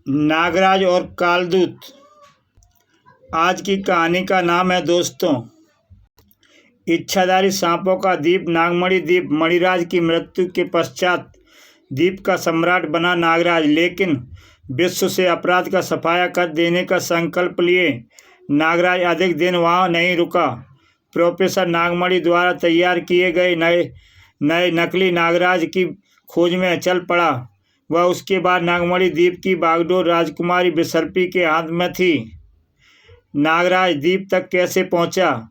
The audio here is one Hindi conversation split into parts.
नागराज और कालदूत। आज की कहानी का नाम है दोस्तों, इच्छाधारी सांपों का द्वीप। नागमणि द्वीप। मणिराज की मृत्यु के पश्चात द्वीप का सम्राट बना नागराज, लेकिन विश्व से अपराध का सफाया कर देने का संकल्प लिए नागराज अधिक दिन वहां नहीं रुका। प्रोफेसर नागमणि द्वारा तैयार किए गए नए नकली नागराज की खोज में चल पड़ा। वह उसके बाद नागमणि द्वीप की बागडोर राजकुमारी बिसर्पी के हाथ में थी। नागराज द्वीप तक कैसे पहुंचा,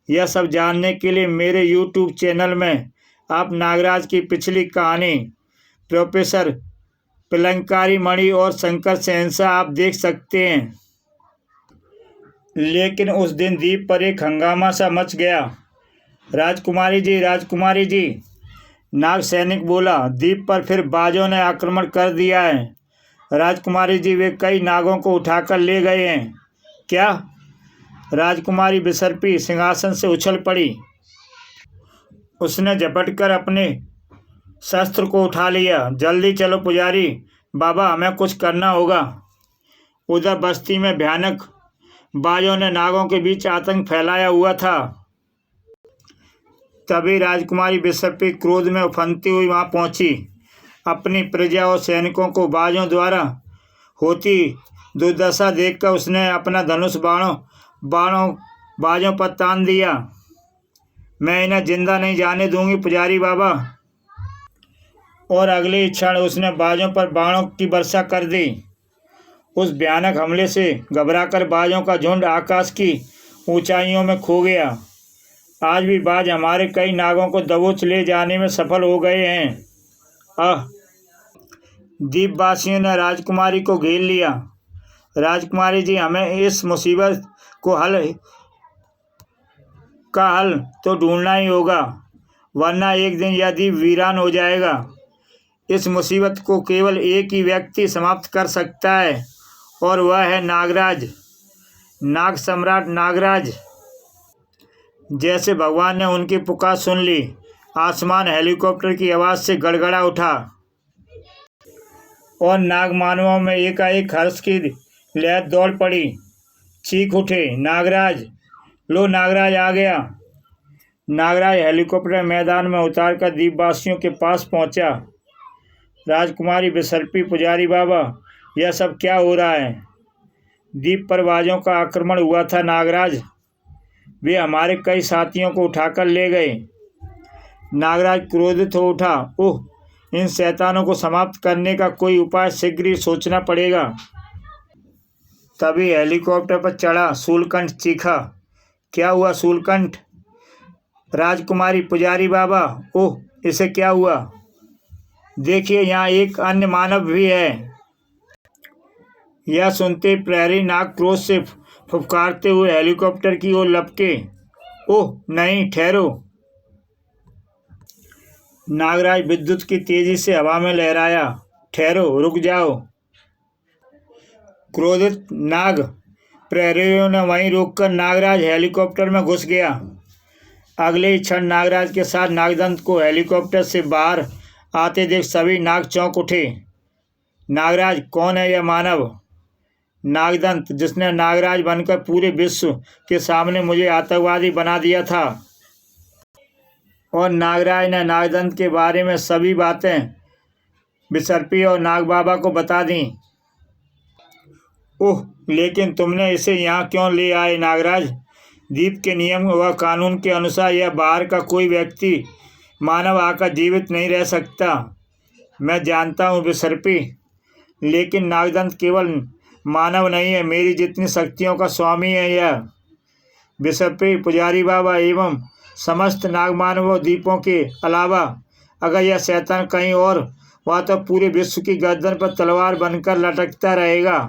यह सब जानने के लिए मेरे YouTube चैनल में आप नागराज की पिछली कहानी प्रोफेसर पिलंकारी मणि और शंकर शहंशाह आप देख सकते हैं। लेकिन उस दिन द्वीप पर एक हंगामा सा मच गया। राजकुमारी जी, नाग सैनिक बोला, द्वीप पर फिर बाजों ने आक्रमण कर दिया है। राजकुमारी जी, वे कई नागों को उठाकर ले गए हैं। क्या? राजकुमारी बिसर्पी सिंहासन से उछल पड़ी। उसने झपटकर अपने शस्त्र को उठा लिया। जल्दी चलो पुजारी बाबा, हमें कुछ करना होगा। उधर बस्ती में भयानक बाजों ने नागों के बीच आतंक फैलाया हुआ था। तभी राजकुमारी बिसर्पी क्रोध में उफनती हुई वहां पहुंची। अपनी प्रजा और सैनिकों को बाजों द्वारा होती दुर्दशा देखकर उसने अपना धनुष बाजों पर तान दिया। मैं इन्हें जिंदा नहीं जाने दूंगी पुजारी बाबा। और अगले क्षण उसने बाजों पर बाणों की वर्षा कर दी। उस भयानक हमले से घबराकर बाजों का झुंड आकाश की ऊंचाइयों में खो गया। आज भी बाज हमारे कई नागों को दबोच ले जाने में सफल हो गए हैं। द्वीपवासियों ने राजकुमारी को घेर लिया। राजकुमारी जी, हमें इस मुसीबत को हल तो ढूंढना ही होगा, वरना एक दिन यह द्वीप वीरान हो जाएगा। इस मुसीबत को केवल एक ही व्यक्ति समाप्त कर सकता है, और वह है नागराज, नाग सम्राट नागराज। जैसे भगवान ने उनकी पुकार सुन ली, आसमान हेलीकॉप्टर की आवाज़ से गड़गड़ा उठा और नाग मानवों में एकाएक हर्ष की लहर दौड़ पड़ी। चीख उठे, नागराज, लो नागराज आ गया। नागराज हेलीकॉप्टर मैदान में उतारकर द्वीपवासियों के पास पहुंचा। राजकुमारी बिसर्पी, पुजारी बाबा, यह सब क्या हो रहा है? द्वीप पर बाजों का आक्रमण हुआ था नागराज, वे हमारे कई साथियों को उठाकर ले गए। नागराज क्रोधित हो उठा। ओह, इन शैतानों को समाप्त करने का कोई उपाय शीघ्र ही सोचना पड़ेगा। तभी हेलीकॉप्टर पर चढ़ा शूलकंठ चीखा। क्या हुआ शूलकंठ? राजकुमारी, पुजारी बाबा, ओह, इसे क्या हुआ? देखिए, यहाँ एक अन्य मानव भी है। यह सुनते प्रहरी नाग क्रोध से फुफकारते हुए हेलीकॉप्टर की ओर लपके। ओह नहीं, ठहरो। नागराज विद्युत की तेजी से हवा में लहराया। ठहरो, रुक जाओ। क्रोधित नाग प्रहरियों ने वहीं रोककर नागराज हेलीकॉप्टर में घुस गया। अगले ही क्षण नागराज के साथ नागदंत को हेलीकॉप्टर से बाहर आते देख सभी नाग चौंक उठे। नागराज, कौन है यह मानव? नागदंत, जिसने नागराज बनकर पूरे विश्व के सामने मुझे आतंकवादी बना दिया था। और नागराज ने नागदंत के बारे में सभी बातें बिसर्पी और नाग बाबा को बता दी। ओह, लेकिन तुमने इसे यहाँ क्यों ले आए नागराज? द्वीप के नियम व कानून के अनुसार यह बाहर का कोई व्यक्ति मानव आकर जीवित नहीं रह सकता। मैं जानता हूँ बिसर्पी, लेकिन नागदंत केवल मानव नहीं है, मेरी जितनी शक्तियों का स्वामी है यह। बिसर्पी, पुजारी बाबा एवं समस्त नागमानवों द्वीपों के अलावा अगर यह शैतान कहीं और हुआ तो पूरे विश्व की गर्दन पर तलवार बनकर लटकता रहेगा।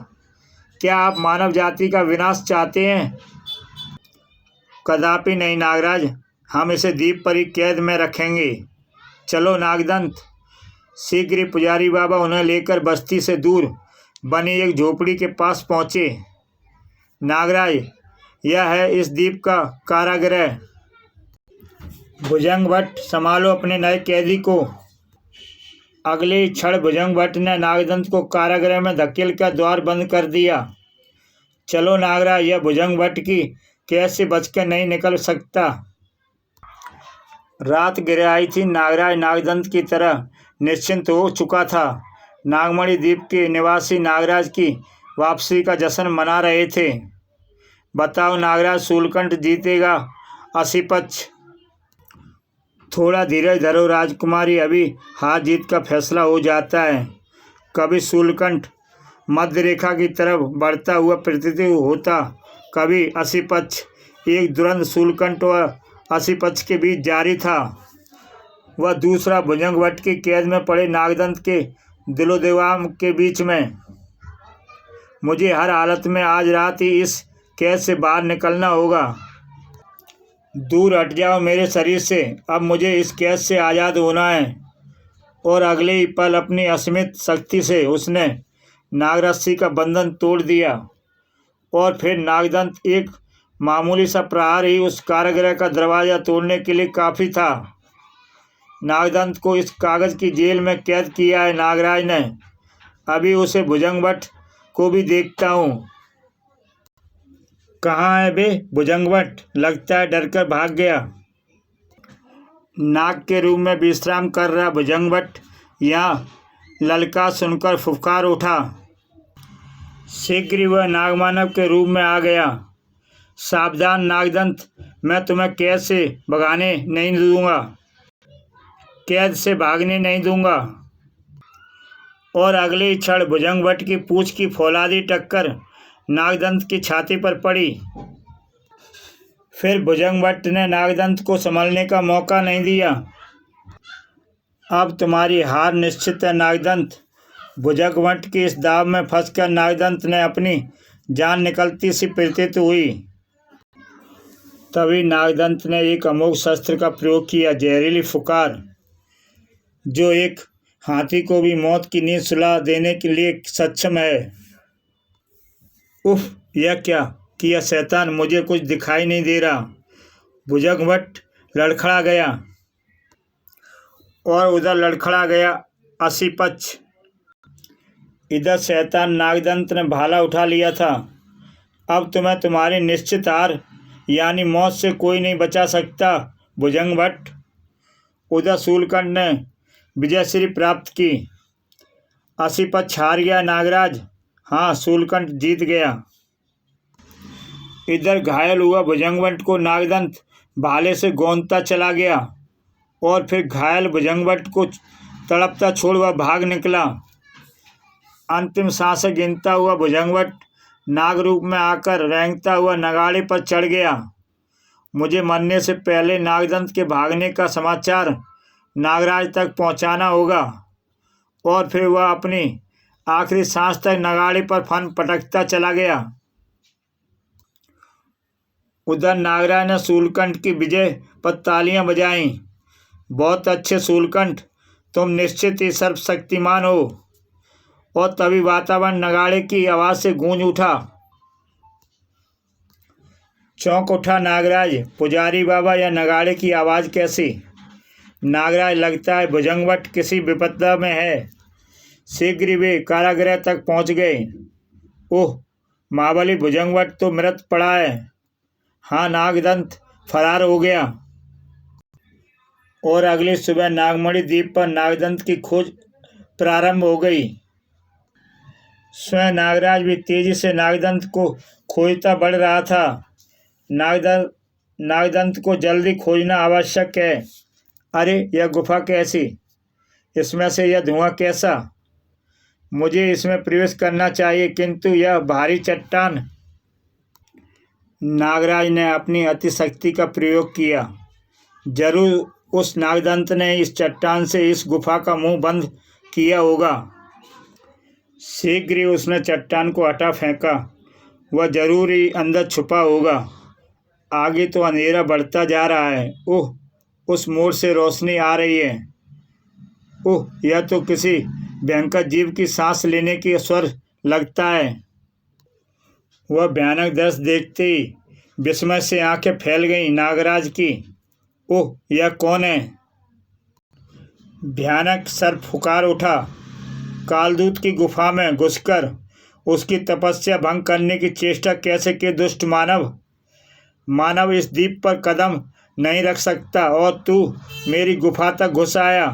क्या आप मानव जाति का विनाश चाहते हैं? कदापि नहीं नागराज, हम इसे द्वीप पर ही कैद में रखेंगे। चलो नागदंत। शीघ्र ही पुजारी बाबा उन्हें लेकर बस्ती से दूर बनी एक झोपड़ी के पास पहुँचे। नागराज, यह है इस द्वीप का कारागृह। भुजंग भट्ट, संभालो अपने नए कैदी को। अगले ही क्षण भुजंग भट्ट ने नागदंत को कारागृह में धकेल कर द्वार बंद कर दिया। चलो नागराज, यह भुजंग भट्ट की कैसे बचकर नहीं निकल सकता। रात गिर आई थी। नागराज नागदंत की तरह निश्चिंत हो चुका था। नागमणि द्वीप के निवासी नागराज की वापसी का जश्न मना रहे थे। बताओ नागराज, शूलकंठ जीतेगा असीपक्ष? थोड़ा धीरज धरो राजकुमारी, अभी हार जीत का फैसला हो जाता है। कभी शूलकंठ मध्य रेखा की तरफ बढ़ता हुआ प्रतीत होता, कभी असीपक्ष। एक दुरंत शूलकंठ और असीपक्ष के बीच जारी था। वह दूसरा भुजंग भट्ट की कैद में पड़े नागदंत के दिलोदिमाग के बीच में। मुझे हर हालत में आज रात ही इस कैद से बाहर निकलना होगा। दूर हट जाओ मेरे शरीर से, अब मुझे इस कैद से आज़ाद होना है। और अगले ही पल अपनी असीमित शक्ति से उसने नागरस्सी का बंधन तोड़ दिया। और फिर नागदंत एक मामूली सा प्रहार ही उस कारागृह का दरवाज़ा तोड़ने के लिए काफ़ी था। नागदंत को इस कागज़ की जेल में कैद किया है नागराज ने। अभी उसे भुजंग भट्ट को भी देखता हूँ। कहाँ है बे भुजंग भट्ट? लगता है डरकर भाग गया। नाग के रूप में विश्राम कर रहा भुजंग भट्ट यहाँ ललकार सुनकर फुफकार उठा। शीघ्र ही वह नागमानव के रूप में आ गया। सावधान नागदंत, मैं तुम्हें कैद से भगाने नहीं दूंगा, कैद से भागने नहीं दूंगा। और अगले ही क्षण भुजंग भट्ट की पूंछ की फौलादी टक्कर नागदंत की छाती पर पड़ी। फिर भुजंग भट्ट ने नागदंत को संभलने का मौका नहीं दिया। अब तुम्हारी हार निश्चित है नागदंत। भुजंग भट्ट की इस दाव में फंसकर नागदंत ने अपनी जान निकलती सी प्रतीत हुई। तभी नागदंत ने एक अमोघ शस्त्र का प्रयोग किया, जहरीली फुकार, जो एक हाथी को भी मौत की नींद सुला देने के लिए सक्षम है। उफ, यह क्या किया शैतान, मुझे कुछ दिखाई नहीं दे रहा। भुजंग भट्ट लड़खड़ा गया और उधर लड़खड़ा गया असीपक्ष। इधर शैतान नागदंत ने भाला उठा लिया था। अब तुम्हें तुम्हारी निश्चित हार यानी मौत से कोई नहीं बचा सकता भुजंग भट्ट। उधर शूलकंठ ने विजयश्री प्राप्त की। असीपक्ष हार गया नागराज। हाँ, शूलकंठ जीत गया। इधर घायल हुआ भुजंग भट्ट को नागदंत भाले से गोंदता चला गया और फिर घायल भुजंग भट्ट को तड़पता छोड़ वह भाग निकला। अंतिम सांसें गिनता हुआ भुजंग भट्ट नाग रूप में आकर रेंगता हुआ नगाड़े पर चढ़ गया। मुझे मरने से पहले नागदंत के भागने का समाचार नागराज तक पहुंचाना होगा। और फिर वह अपनी आखिरी सांस तक नगाड़े पर फन पटकता चला गया। उधर नागराज ने शूलकंठ की विजय पर तालियां बजाईं। बहुत अच्छे शूलकंठ, तुम निश्चित ही सर्वशक्तिमान हो। और तभी वातावरण नगाड़े की आवाज़ से गूंज उठा। चौंक उठा नागराज। पुजारी बाबा, यह नगाड़े की आवाज़ कैसी? नागराज, लगता है भुजंग भट्ट किसी विपदा में है। शीघ्र ही वे कारागृह तक पहुंच गए। ओह, महाबली भुजंग भट्ट तो मृत पड़ा है। हाँ, नागदंत फरार हो गया। और अगली सुबह नागमणि द्वीप पर नागदंत की खोज प्रारंभ हो गई। स्वयं नागराज भी तेजी से नागदंत को खोजता बढ़ रहा था। नागदंत को जल्दी खोजना आवश्यक है। अरे, यह गुफा कैसी? इसमें से यह धुआं कैसा? मुझे इसमें प्रवेश करना चाहिए, किंतु यह भारी चट्टान। नागराज ने अपनी अतिशक्ति का प्रयोग किया। जरूर उस नागदंत ने इस चट्टान से इस गुफा का मुंह बंद किया होगा। शीघ्र ही उसने चट्टान को हटा फेंका। वह जरूर ही अंदर छुपा होगा। आगे तो अंधेरा बढ़ता जा रहा है। ओह, उस मोड़ से रोशनी आ रही है। ओह, यह तो किसी भयंकर जीव की सांस लेने की स्वर लगता है। वह भयानक दृश्य देखते ही विस्मय से आंखें फैल गईं नागराज की। ओह, यह कौन है? भयानक सर फुकार उठा। कालदूत की गुफा में घुसकर उसकी तपस्या भंग करने की चेष्टा कैसे की दुष्ट मानव। मानव इस द्वीप पर कदम नहीं रख सकता और तू मेरी गुफा तक घुस आया,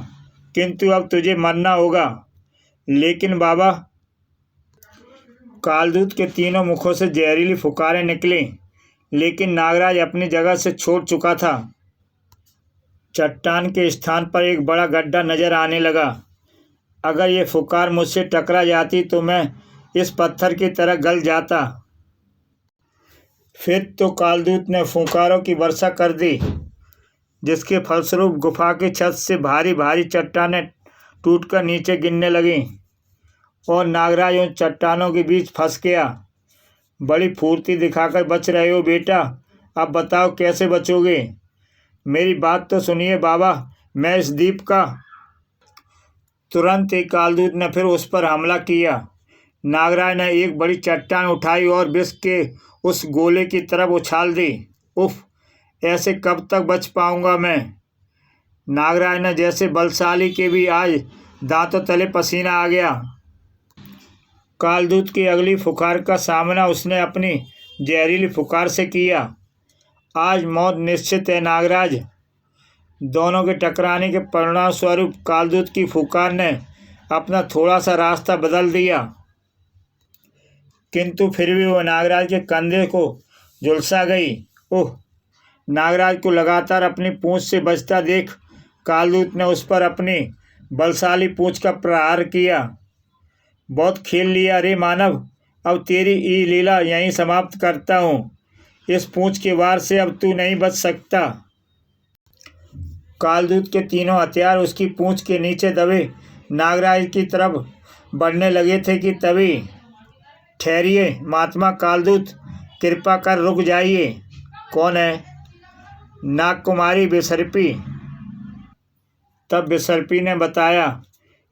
किंतु अब तुझे मरना होगा। लेकिन बाबा, कालदूत के तीनों मुखों से जहरीली फुकारें निकली, लेकिन नागराज अपनी जगह से छोड़ चुका था। चट्टान के स्थान पर एक बड़ा गड्ढा नजर आने लगा। अगर ये फुकार मुझसे टकरा जाती तो मैं इस पत्थर की तरह गल जाता। फिर तो कालदूत ने फुकारों की वर्षा कर दी, जिसके फलस्वरूप गुफा की छत से भारी भारी चट्टानें टूटकर नीचे गिरने लगीं और नागराज उन चट्टानों के बीच फंस गया। बड़ी फुर्ती दिखाकर बच रहे हो बेटा, अब बताओ कैसे बचोगे। मेरी बात तो सुनिए बाबा, मैं इस द्वीप का। तुरंत ही कालदूत ने फिर उस पर हमला किया। नागराज ने एक बड़ी चट्टान उठाई और विष के उस गोले की तरफ उछाल दी। उफ, ऐसे कब तक बच पाऊंगा मैं। नागराज ने जैसे बलशाली के भी आज दांतों तले पसीना आ गया। कालदूत की अगली फुकार का सामना उसने अपनी जहरीली फुकार से किया। आज मौत निश्चित है नागराज। दोनों के टकराने के परिणाम स्वरूप कालदूत की फुकार ने अपना थोड़ा सा रास्ता बदल दिया, किंतु फिर भी वो नागराज के कंधे को झुलसा गई। ओह! नागराज को लगातार अपनी पूंछ से बचता देख कालदूत ने उस पर अपनी बलशाली पूंछ का प्रहार किया। बहुत खेल लिया रे मानव, अब तेरी ई लीला यहीं समाप्त करता हूँ। इस पूंछ के वार से अब तू नहीं बच सकता। कालदूत के तीनों हथियार उसकी पूंछ के नीचे दबे नागराज की तरफ बढ़ने लगे थे कि तभी, ठहरिए महात्मा कालदूत, कृपा कर रुक जाइए। कौन है? नागकुमारी विसर्पी। तब विसर्पी ने बताया,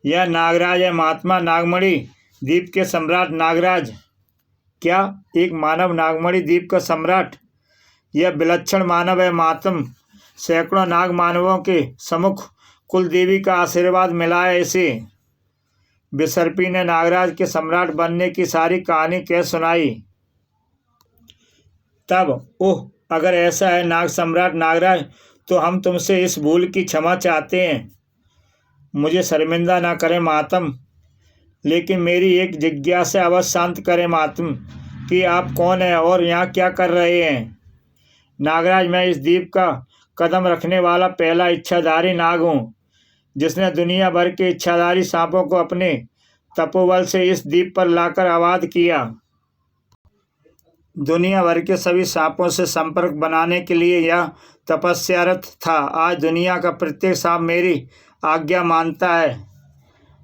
यह नागराज है महात्मा, नागमणि द्वीप के सम्राट नागराज। क्या? एक मानव नागमणि द्वीप का सम्राट? यह विलक्षण मानव है महात्म। सैकड़ों नाग मानवों के सम्मुख कुल देवी का आशीर्वाद मिला है इसे। विसर्पी ने नागराज के सम्राट बनने की सारी कहानी कह सुनाई। तब, ओह, अगर ऐसा है नाग सम्राट नागराज, तो हम तुमसे इस भूल की क्षमा चाहते हैं। मुझे शर्मिंदा ना करें महात्म, लेकिन मेरी एक जिज्ञासा अवश्य शांत करें महात्म कि आप कौन हैं और यहाँ क्या कर रहे हैं। नागराज, मैं इस द्वीप का कदम रखने वाला पहला इच्छाधारी नाग हूँ, जिसने दुनिया भर के इच्छाधारी सांपों को अपने तपोबल से इस द्वीप पर लाकर आबाद किया। दुनिया भर के सभी सांपों से संपर्क बनाने के लिए यह तपस्यारत था। आज दुनिया का प्रत्येक सांप मेरी आज्ञा मानता है।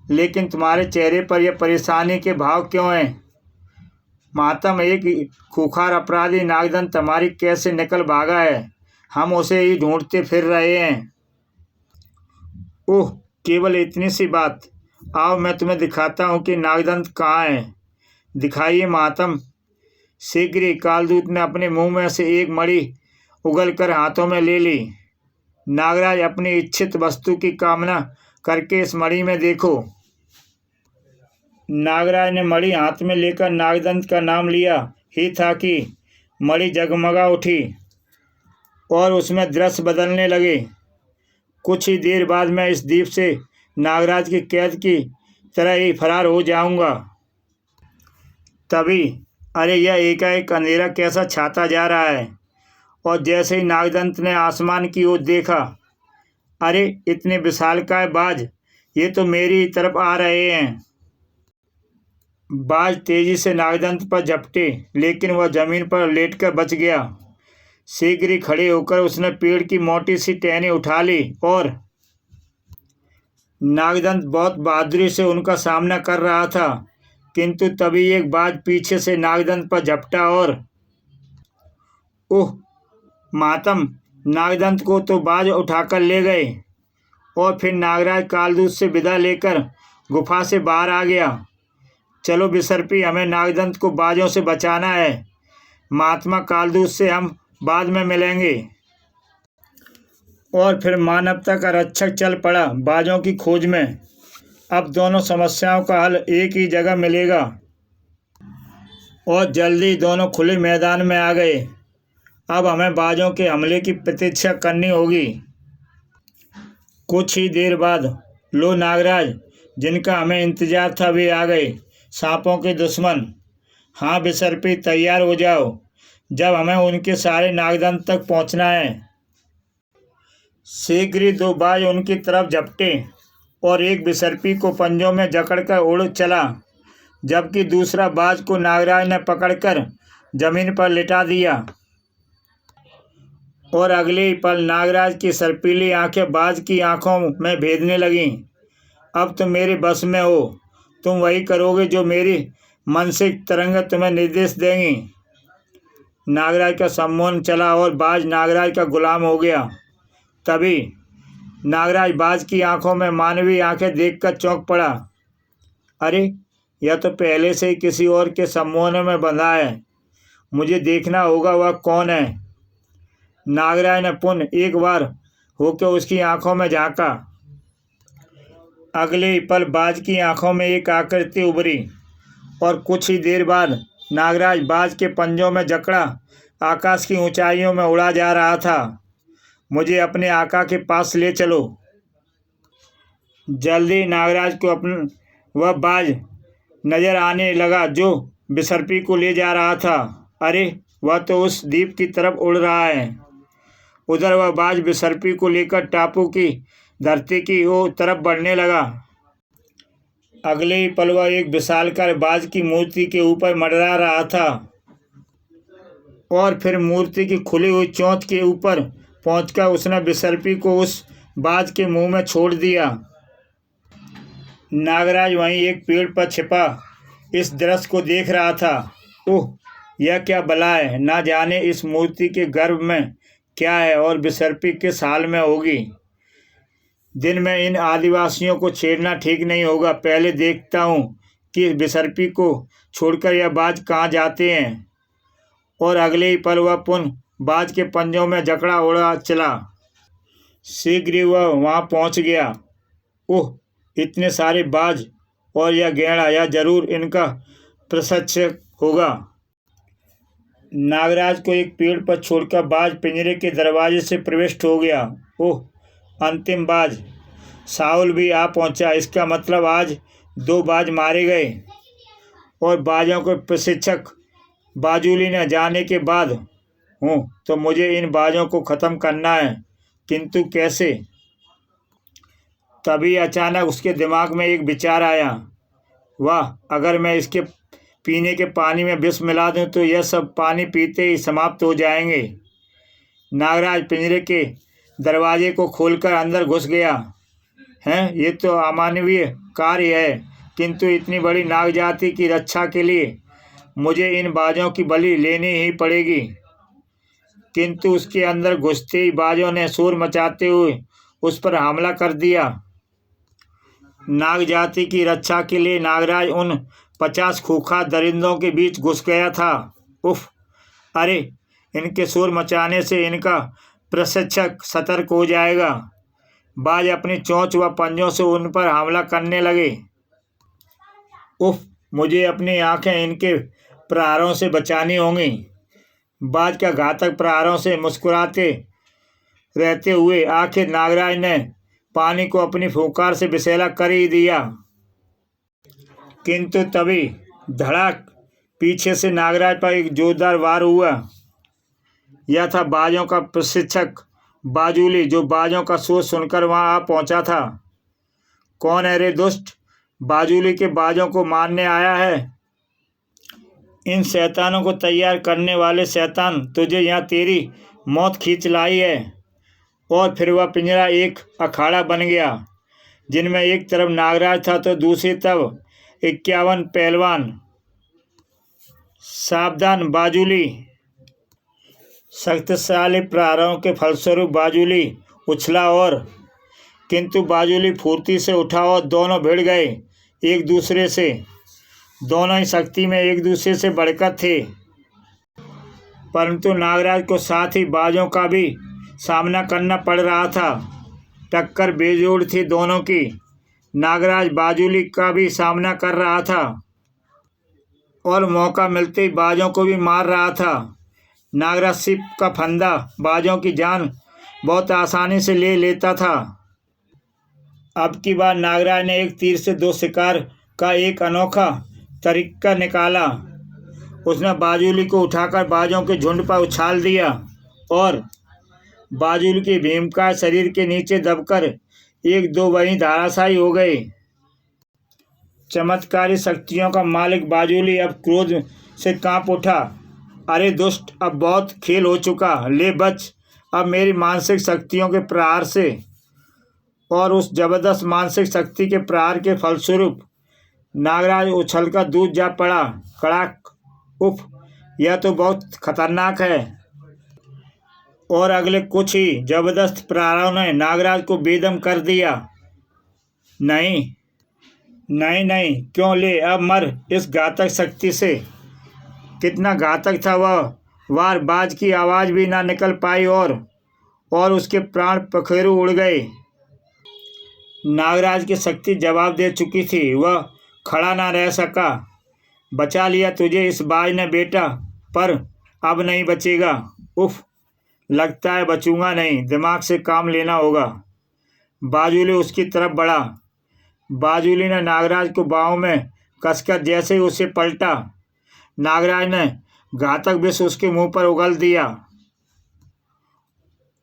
लेकिन तुम्हारे चेहरे पर यह परेशानी के भाव क्यों हैं महात्म? एक खूंखार अपराधी नागदंत हमारी कैद से निकल भागा है, हम उसे ही ढूंढते फिर रहे हैं। ओह, केवल इतनी सी बात? आओ मैं तुम्हें दिखाता हूँ कि नागदंत कहाँ है। दिखाइए महात्म। शीघ्र ही कालदूत ने अपने मुंह में से एक मणि उगलकर हाथों में ले ली। नागराज, अपनी इच्छित वस्तु की कामना करके इस मणि में देखो। नागराज ने मणि हाथ में लेकर नागदंत का नाम लिया ही था कि मणि जगमगा उठी और उसमें दृश्य बदलने लगे। कुछ ही देर बाद मैं इस द्वीप से नागराज की कैद की तरह ही फरार हो जाऊंगा। तभी, अरे यह एकाएक अंधेरा कैसा छाता जा रहा है। और जैसे ही नागदंत ने आसमान की ओर देखा, अरे इतने विशालकाय बाज, ये तो मेरी तरफ आ रहे हैं। बाज तेजी से नागदंत पर झपटे, लेकिन वह जमीन पर लेटकर बच गया। शीघ्र ही खड़े होकर उसने पेड़ की मोटी सी टहनी उठा ली और नागदंत बहुत बहादुरी से उनका सामना कर रहा था, किंतु तभी एक बाज पीछे से नागदंत पर झपटा और ओह मातम, नागदंत को तो बाज उठाकर ले गए। और फिर नागराज कालदूत से विदा लेकर गुफा से बाहर आ गया। चलो विसर्पी, हमें नागदंत को बाजों से बचाना है। महात्मा कालदूत से हम बाद में मिलेंगे। और फिर मानवता का रक्षक चल पड़ा बाजों की खोज में। अब दोनों समस्याओं का हल एक ही जगह मिलेगा और जल्दी दोनों खुले मैदान में आ गए। अब हमें बाजों के हमले की प्रतीक्षा करनी होगी। कुछ ही देर बाद लो नागराज, जिनका हमें इंतजार था, वे आ गए। सांपों के दुश्मन, हाँ बिसर्पी, तैयार हो जाओ। जब हमें उनके सारे नागदंत तक पहुंचना है। शीघ्र ही दो बाज उनकी तरफ झपटे और एक बिसर्पी को पंजों में जकड़कर उड़ चला, जबकि दूसरा बाज को नागराज ने पकड़कर जमीन पर लिटा दिया। और अगले ही पल नागराज की सर्पीली आंखें बाज की आंखों में भेदने लगीं। अब तुम मेरे बस में हो, तुम वही करोगे जो मेरी मानसिक तरंगें तुम्हें निर्देश देंगी। नागराज का सम्मोहन चला और बाज नागराज का गुलाम हो गया। तभी नागराज बाज की आंखों में मानवीय आंखें देखकर चौंक पड़ा। अरे, यह तो पहले से ही किसी और के सम्मोहन में बंधा है। मुझे देखना होगा वह कौन है। नागराज ने पुनः एक बार होकर उसकी आंखों में झांका। अगले ही पल बाज की आंखों में एक आकृति उभरी और कुछ ही देर बाद नागराज बाज के पंजों में जकड़ा आकाश की ऊंचाइयों में उड़ा जा रहा था। मुझे अपने आका के पास ले चलो। जल्दी नागराज को वह बाज नजर आने लगा जो बिसर्पी को ले जा रहा था। अरे, वह तो उस द्वीप की तरफ उड़ रहा है। उधर वह बाज बिसर्पी को लेकर टापू की धरती की तरफ बढ़ने लगा। अगले ही पल वह एक विशालकाय बाज की मूर्ति के ऊपर मंडरा रहा था और फिर मूर्ति की खुली हुई चोंच के ऊपर पहुंचकर उसने बिसर्पी को उस बाज के मुंह में छोड़ दिया। नागराज वहीं एक पेड़ पर छिपा इस दृश्य को देख रहा था। ओह, यह क्या बला है। ना जाने इस मूर्ति के गर्भ में क्या है और बिसर्पी किस हाल में होगी। दिन में इन आदिवासियों को छेड़ना ठीक नहीं होगा। पहले देखता हूँ कि बिसर्पी को छोड़कर यह बाज कहाँ जाते हैं। और अगले ही पल वह पुनः बाज के पंजों में जकड़ा उड़ा चला। शीघ्र ही वह वहाँ पहुँच गया। ओह, इतने सारे बाज और यह गैंडा, यह जरूर इनका प्रशिक्षक होगा। नागराज को एक पेड़ पर छोड़कर बाज पिंजरे के दरवाजे से प्रविष्ट हो गया। ओह, अंतिम बाज साउल भी आ पहुंचा। इसका मतलब आज दो बाज मारे गए और बाजों के प्रशिक्षक बाजुली ने जाने के बाद हूँ तो मुझे इन बाजों को ख़त्म करना है, किंतु कैसे। तभी अचानक उसके दिमाग में एक विचार आया। वाह, अगर मैं इसके पीने के पानी में विष मिला दूं तो यह सब पानी पीते ही समाप्त हो जाएंगे। नागराज पिंजरे के दरवाजे को खोलकर अंदर घुस गया। ये तो अमानवीय कार्य है, किंतु इतनी बड़ी नाग जाति की रक्षा के लिए मुझे इन बाजों की बलि लेनी ही पड़ेगी। किंतु उसके अंदर घुसते ही बाजों ने शोर मचाते हुए उस पर हमला कर दिया। नाग जाति की रक्षा के लिए नागराज उन 50 खूंखार दरिंदों के बीच घुस गया था। उफ, अरे, इनके शोर मचाने से इनका प्रशिक्षक सतर्क हो जाएगा। बाज अपनी चोंच व पंजों से उन पर हमला करने लगे। उफ, मुझे अपनी आंखें इनके प्रहारों से बचानी होंगी। बाज का घातक प्रहारों से मुस्कुराते रहते हुए आखिर नागराज ने पानी को अपनी फुंकार से विषैला कर ही दिया। किंतु तभी धड़ाक, पीछे से नागराज पर एक जोरदार वार हुआ। यह था बाजों का प्रशिक्षक बाजुली, जो बाजों का शोर सुनकर वहां आ पहुंचा था। कौन है रे दुष्ट, बाजुली के बाजों को मारने आया है? इन शैतानों को तैयार करने वाले शैतान, तुझे यहाँ तेरी मौत खींच लाई है। और फिर वह पिंजरा एक अखाड़ा बन गया, जिनमें एक तरफ नागराज था तो दूसरी तरफ 51 पहलवान। सावधान बाजुली। शक्तिशाली प्रहारों के फलस्वरूप बाजुली उछला और किंतु बाजुली फुर्ती से उठा और दोनों भिड़ गए एक दूसरे से। दोनों ही शक्ति में एक दूसरे से बढ़कर थे, परंतु नागराज को साथ ही बाजों का भी सामना करना पड़ रहा था। टक्कर बेजोड़ थी दोनों की। नागराज बाजुली का भी सामना कर रहा था और मौका मिलते ही बाजों को भी मार रहा था। नागराज सिप का फंदा बाजों की जान बहुत आसानी से ले लेता था। अब की बार नागराज ने एक तीर से दो शिकार का एक अनोखा तरीका निकाला। उसने बाजुली को उठाकर बाजों के झुंड पर उछाल दिया और बाजुली की भीमकाय शरीर के नीचे दबकर एक दो वहीं धराशायी हो गए। चमत्कारी शक्तियों का मालिक बाजुली अब क्रोध से कांप उठा। अरे दुष्ट, अब बहुत खेल हो चुका, ले बच अब मेरी मानसिक शक्तियों के प्रहार से। और उस जबरदस्त मानसिक शक्ति के प्रहार के फलस्वरूप नागराज उछलकर दूर जा पड़ा। कड़ाक! उफ, यह तो बहुत खतरनाक है। और अगले कुछ ही जबरदस्त प्रहारों ने नागराज को बेदम कर दिया। नहीं नहीं नहीं, क्यों, ले अब मर इस घातक शक्ति से। कितना घातक था वह वार। बाज की आवाज़ भी ना निकल पाई और उसके प्राण पखेरु उड़ गए। नागराज की शक्ति जवाब दे चुकी थी। वह खड़ा ना रह सका। बचा लिया तुझे इस बाज ने बेटा, पर अब नहीं बचेगा। उफ, लगता है बचूंगा नहीं, दिमाग से काम लेना होगा। बाजुली उसकी तरफ बढ़ा। बाजुली ने नागराज को बाहों में कसकर जैसे ही उसे पलटा, नागराज ने घातक विष उसके मुंह पर उगल दिया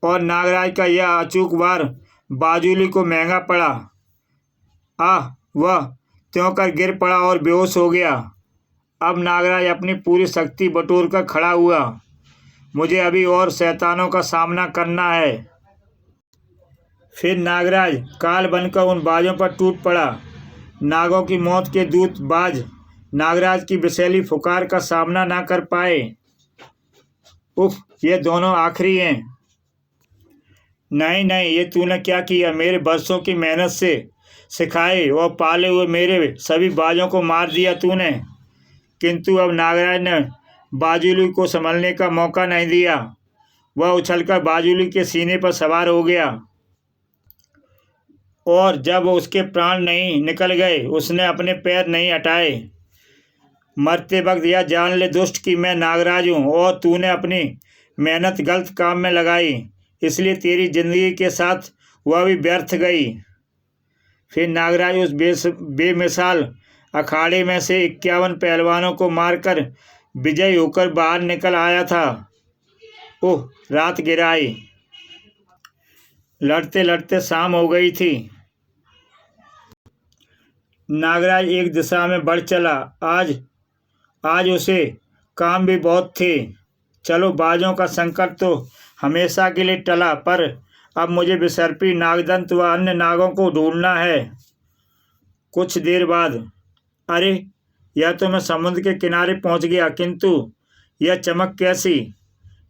और नागराज का यह अचूक वार बाजुली को महंगा पड़ा। वह त्यों कर गिर पड़ा और बेहोश हो गया। अब नागराज अपनी पूरी शक्ति बटोर कर खड़ा हुआ। मुझे अभी और शैतानों का सामना करना है। फिर नागराज काल बनकर उन बाजों पर टूट पड़ा। नागों की मौत के दूत बाज नागराज की विषैली फुकार का सामना ना कर पाए। उफ, ये दोनों आखिरी हैं। नहीं नहीं, ये तूने क्या किया। मेरे बरसों की मेहनत से सिखाए और पाले हुए मेरे सभी बाजों को मार दिया तूने। किंतु अब नागराज ने बाजुली को संभलने का मौका नहीं दिया। वह उछलकर बाजुली के सीने पर सवार हो गया और जब उसके प्राण नहीं निकल गए उसने अपने पैर नहीं हटाए। मरते वक्त यह जान ले दुष्ट कि मैं नागराज हूँ और तूने अपनी मेहनत गलत काम में लगाई, इसलिए तेरी जिंदगी के साथ वह भी व्यर्थ गई। फिर नागराज उस बेमिसाल अखाड़े में से 51 पहलवानों को मारकर विजयी होकर बाहर निकल आया था। ओह, रात गिराई। लड़ते लड़ते शाम हो गई थी। नागराज एक दिशा में बढ़ चला। आज उसे काम भी बहुत थे। चलो, बाजों का संकट तो हमेशा के लिए टला, पर अब मुझे विसर्पी नागदंत व अन्य नागों को ढूंढना है। कुछ देर बाद, अरे, यह तो मैं समुद्र के किनारे पहुंच गया, किंतु यह चमक कैसी।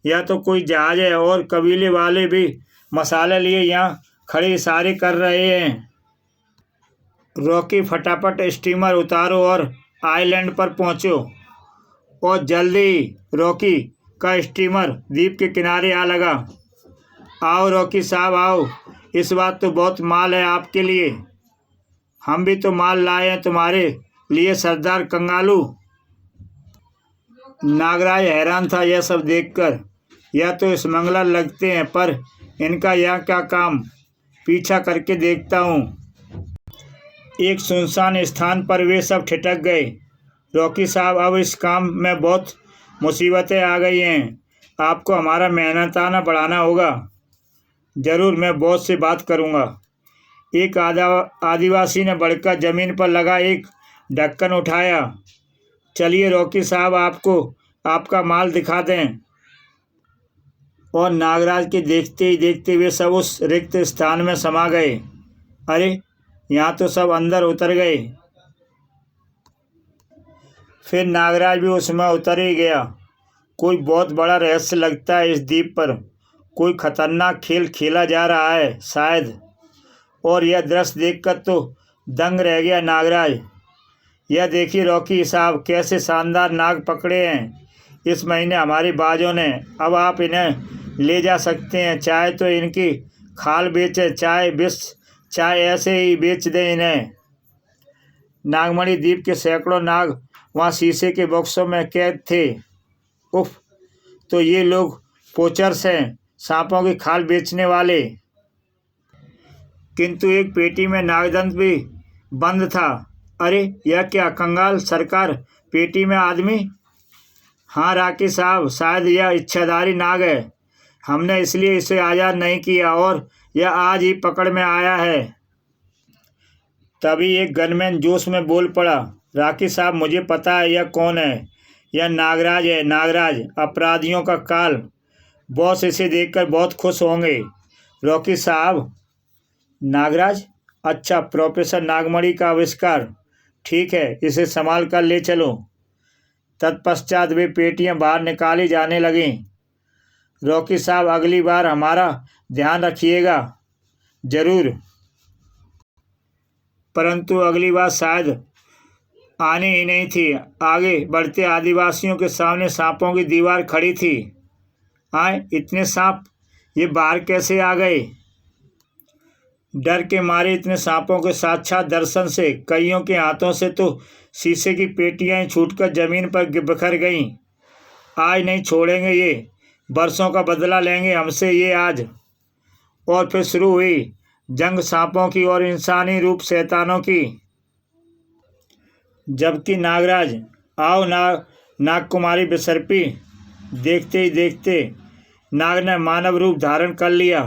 यह तो कोई जहाज है और कबीले वाले भी मसाले लिए यहाँ खड़े इशारे कर रहे हैं। रॉकी, फटाफट स्टीमर उतारो और आइलैंड पर पहुँचो। और जल्दी। रॉकी का स्टीमर द्वीप के किनारे आ लगा। आओ रॉकी साहब आओ, इस बार तो बहुत माल है आपके लिए। हम भी तो माल लाए हैं तुम्हारे लिए सरदार कंगालू। नागराज हैरान था यह सब देखकर। यह तो स्मगलर लगते हैं, पर इनका यह क्या काम। पीछा करके देखता हूँ। एक सुनसान स्थान पर वे सब ठिठक गए। रॉकी साहब, अब इस काम में बहुत मुसीबतें आ गई हैं। आपको हमारा मेहनताना बढ़ाना होगा। जरूर, मैं बॉस से बात करूँगा। एक आदिवासी ने बढ़कर जमीन पर लगा एक ढक्कन उठाया। चलिए रॉकी साहब, आपको आपका माल दिखा दें। और नागराज के देखते ही देखते वे सब उस रिक्त स्थान में समा गए। अरे, यहाँ तो सब अंदर उतर गए। फिर नागराज भी उसमें उतर ही गया। कोई बहुत बड़ा रहस्य लगता है इस द्वीप पर। कोई खतरनाक खेल खेला जा रहा है शायद। और यह दृश्य देखकर तो दंग रह गया नागराज। यह देखिए रॉकी साहब, कैसे शानदार नाग पकड़े हैं इस महीने हमारी बाजों ने। अब आप इन्हें ले जा सकते हैं। चाहे तो इनकी खाल बेचे, चाहे विष, चाहे ऐसे ही बेच दें इन्हें। नागमणि द्वीप के सैकड़ों नाग वहाँ शीशे के बक्सों में कैद थे। उफ, तो ये लोग पोचर्स हैं, सांपों की खाल बेचने वाले। किंतु एक पेटी में नागदंत भी बंद था। अरे यह क्या, कंगाल सरकार, पेटी में आदमी? हाँ राकी साहब, शायद यह इच्छाधारी नाग है। हमने इसलिए इसे आज़ाद नहीं किया और यह आज ही पकड़ में आया है। तभी एक गनमैन जोश में बोल पड़ा, राकी साहब, मुझे पता है यह कौन है। यह नागराज है, नागराज, अपराधियों का काल। बॉस इसे देखकर बहुत खुश होंगे। रॉकी साहब, नागराज? अच्छा, प्रोफेसर नागमणि का आविष्कार। ठीक है, इसे संभाल कर ले चलो। तत्पश्चात वे पेटियां बाहर निकाली जाने लगीं। रॉकी साहब, अगली बार हमारा ध्यान रखिएगा। जरूर। परंतु अगली बार शायद आने ही नहीं थी। आगे बढ़ते आदिवासियों के सामने सांपों की दीवार खड़ी थी। आए, इतने सांप, ये बाहर कैसे आ गए? डर के मारे इतने सांपों के साक्षात दर्शन से कईयों के हाथों से तो शीशे की पेटियां छूटकर जमीन पर बिखर गईं। आज नहीं छोड़ेंगे ये, बरसों का बदला लेंगे हमसे ये आज। और फिर शुरू हुई जंग सांपों की और इंसानी रूप शैतानों की। जबकि नागराज, आओ नागकुमारी बिसर्पी। देखते ही देखते नाग ने मानव रूप धारण कर लिया।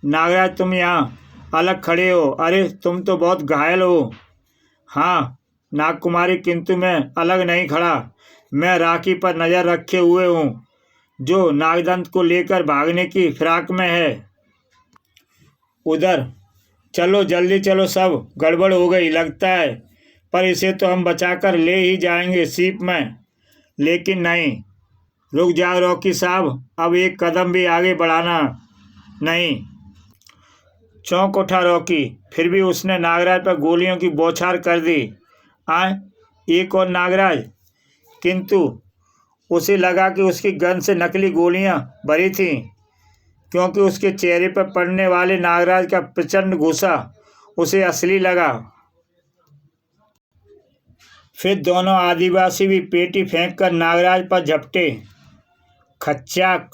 नागराज, तुम यहाँ अलग खड़े हो। अरे तुम तो बहुत घायल हो। हाँ नागकुमारी, किंतु मैं अलग नहीं खड़ा। मैं राखी पर नज़र रखे हुए हूँ, जो नागदंत को लेकर भागने की फिराक में है। उधर चलो, जल्दी चलो, सब गड़बड़ हो गई लगता है। पर इसे तो हम बचाकर ले ही जाएंगे सीप में। लेकिन नहीं, रुक जाओ रॉकी साहब, अब एक कदम भी आगे बढ़ाना नहीं। चौंक उठा रॉकी। फिर भी उसने नागराज पर गोलियों की बौछार कर दी। आए, एक और नागराज। किंतु उसे लगा कि उसकी गन से नकली गोलियां भरी थीं, क्योंकि उसके चेहरे पर पड़ने वाले नागराज का प्रचंड गुस्सा उसे असली लगा। फिर दोनों आदिवासी भी पेटी फेंककर नागराज पर झपटे। खच्चाक,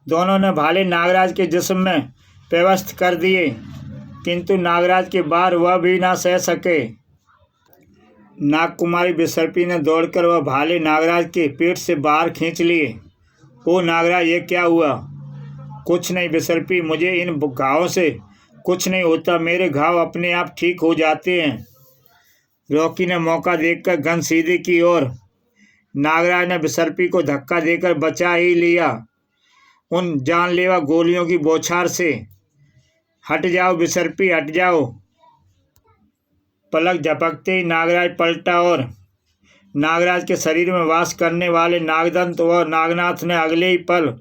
दोनों ने भाले नागराज के जिस्म में पेवस्त कर दिए, किंतु नागराज के बार वह भी ना सह सके। नागकुमारी बिसर्पी ने दौड़कर वह भाले नागराज के पेट से बाहर खींच लिए। ओ नागराज, ये क्या हुआ? कुछ नहीं बिसर्पी, मुझे इन घावों से कुछ नहीं होता। मेरे घाव अपने आप ठीक हो जाते हैं। रॉकी ने मौका देखकर गन सीधी की और नागराज ने बिसर्पी को धक्का देकर बचा ही लिया उन जानलेवा गोलियों की बौछार से। हट जाओ बिसर्पी, हट जाओ। पलक झपकते ही नागराज पलटा और नागराज के शरीर में वास करने वाले नागदंत व नागनाथ ने अगले ही पल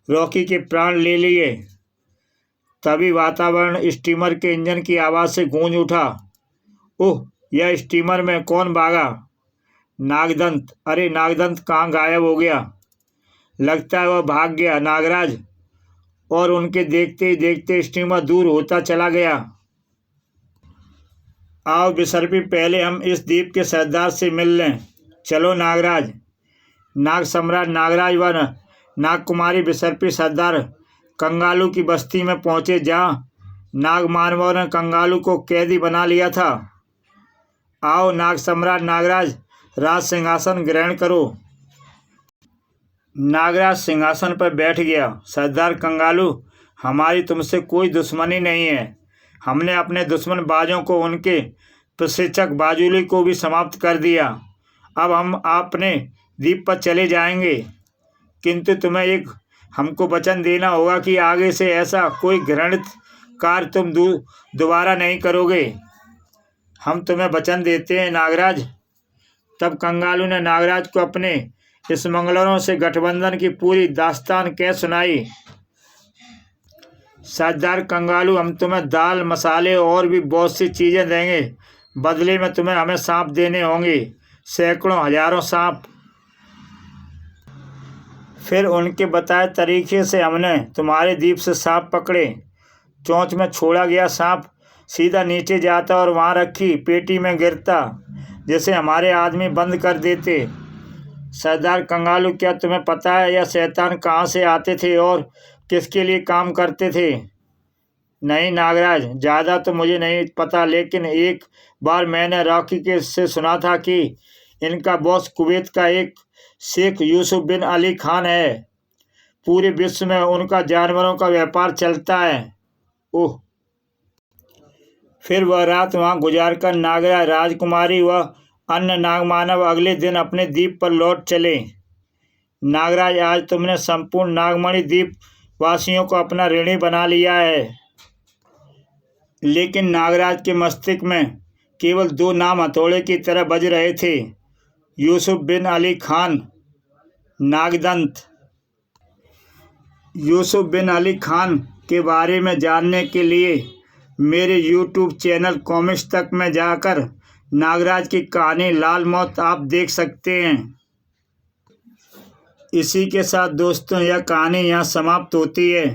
रॉकी के प्राण ले लिए। तभी वातावरण स्टीमर के इंजन की आवाज़ से गूंज उठा। ओह, यह स्टीमर में कौन भागा? नागदंत। अरे नागदंत कहाँ गायब हो गया? लगता है वह भाग गया। नागराज और उनके देखते ही देखते स्टीमर दूर होता चला गया। आओ बिसर्पी, पहले हम इस द्वीप के सरदार से मिल लें। चलो नागराज। नाग सम्राट नागराज व नागकुमारी बिसर्पी सरदार कंगालू की बस्ती में पहुंचे, जहां नाग मानवों ने कंगालू को कैदी बना लिया था। आओ नाग सम्राट नागराज, राज सिंहासन ग्रहण करो। नागराज सिंहासन पर बैठ गया। सरदार कंगालू, हमारी तुमसे कोई दुश्मनी नहीं है। हमने अपने दुश्मन बाजों को, उनके प्रशिक्षक बाजुली को भी समाप्त कर दिया। अब हम अपने द्वीप पर चले जाएंगे, किंतु तुम्हें हमको वचन देना होगा कि आगे से ऐसा कोई घृणित कार्य तुम दोबारा नहीं करोगे। हम तुम्हें वचन देते हैं नागराज। तब कंगालू ने नागराज को अपने इस मंगलों से गठबंधन की पूरी दास्तान कह सुनाई। सरदार कंगालू, हम तुम्हें दाल, मसाले और भी बहुत सी चीज़ें देंगे। बदले में तुम्हें हमें सांप देने होंगे, सैकड़ों हजारों सांप। फिर उनके बताए तरीके से हमने तुम्हारे द्वीप से सांप पकड़े। चोंच में छोड़ा गया सांप सीधा नीचे जाता और वहाँ रखी पेटी में गिरता, जिसे हमारे आदमी बंद कर देते। सरदार कंगालू, क्या तुम्हें पता है यह शैतान कहाँ से आते थे और किसके लिए काम करते थे? नहीं नागराज, ज़्यादा तो मुझे नहीं पता, लेकिन एक बार मैंने रॉकी के से सुना था कि इनका बॉस कुवैत का एक शेख यूसुफ बिन अली खान है। पूरे विश्व में उनका जानवरों का व्यापार चलता है। ओह। फिर वह रात वहाँ गुजारकर नागराज, राजकुमारी व अन्य नागमानव अगले दिन अपने द्वीप पर लौट चले। नागराज, आज तुमने संपूर्ण नागमणि द्वीप वासियों को अपना ऋणी बना लिया है। लेकिन नागराज के मस्तिष्क में केवल 2 नाम हथौड़े की तरह बज रहे थे, यूसुफ बिन अली खान, नागदंत। यूसुफ बिन अली खान के बारे में जानने के लिए मेरे YouTube चैनल कॉमिक्स तक में जाकर नागराज की कहानी लाल मौत आप देख सकते हैं। इसी के साथ दोस्तों यह कहानी यहाँ समाप्त होती है।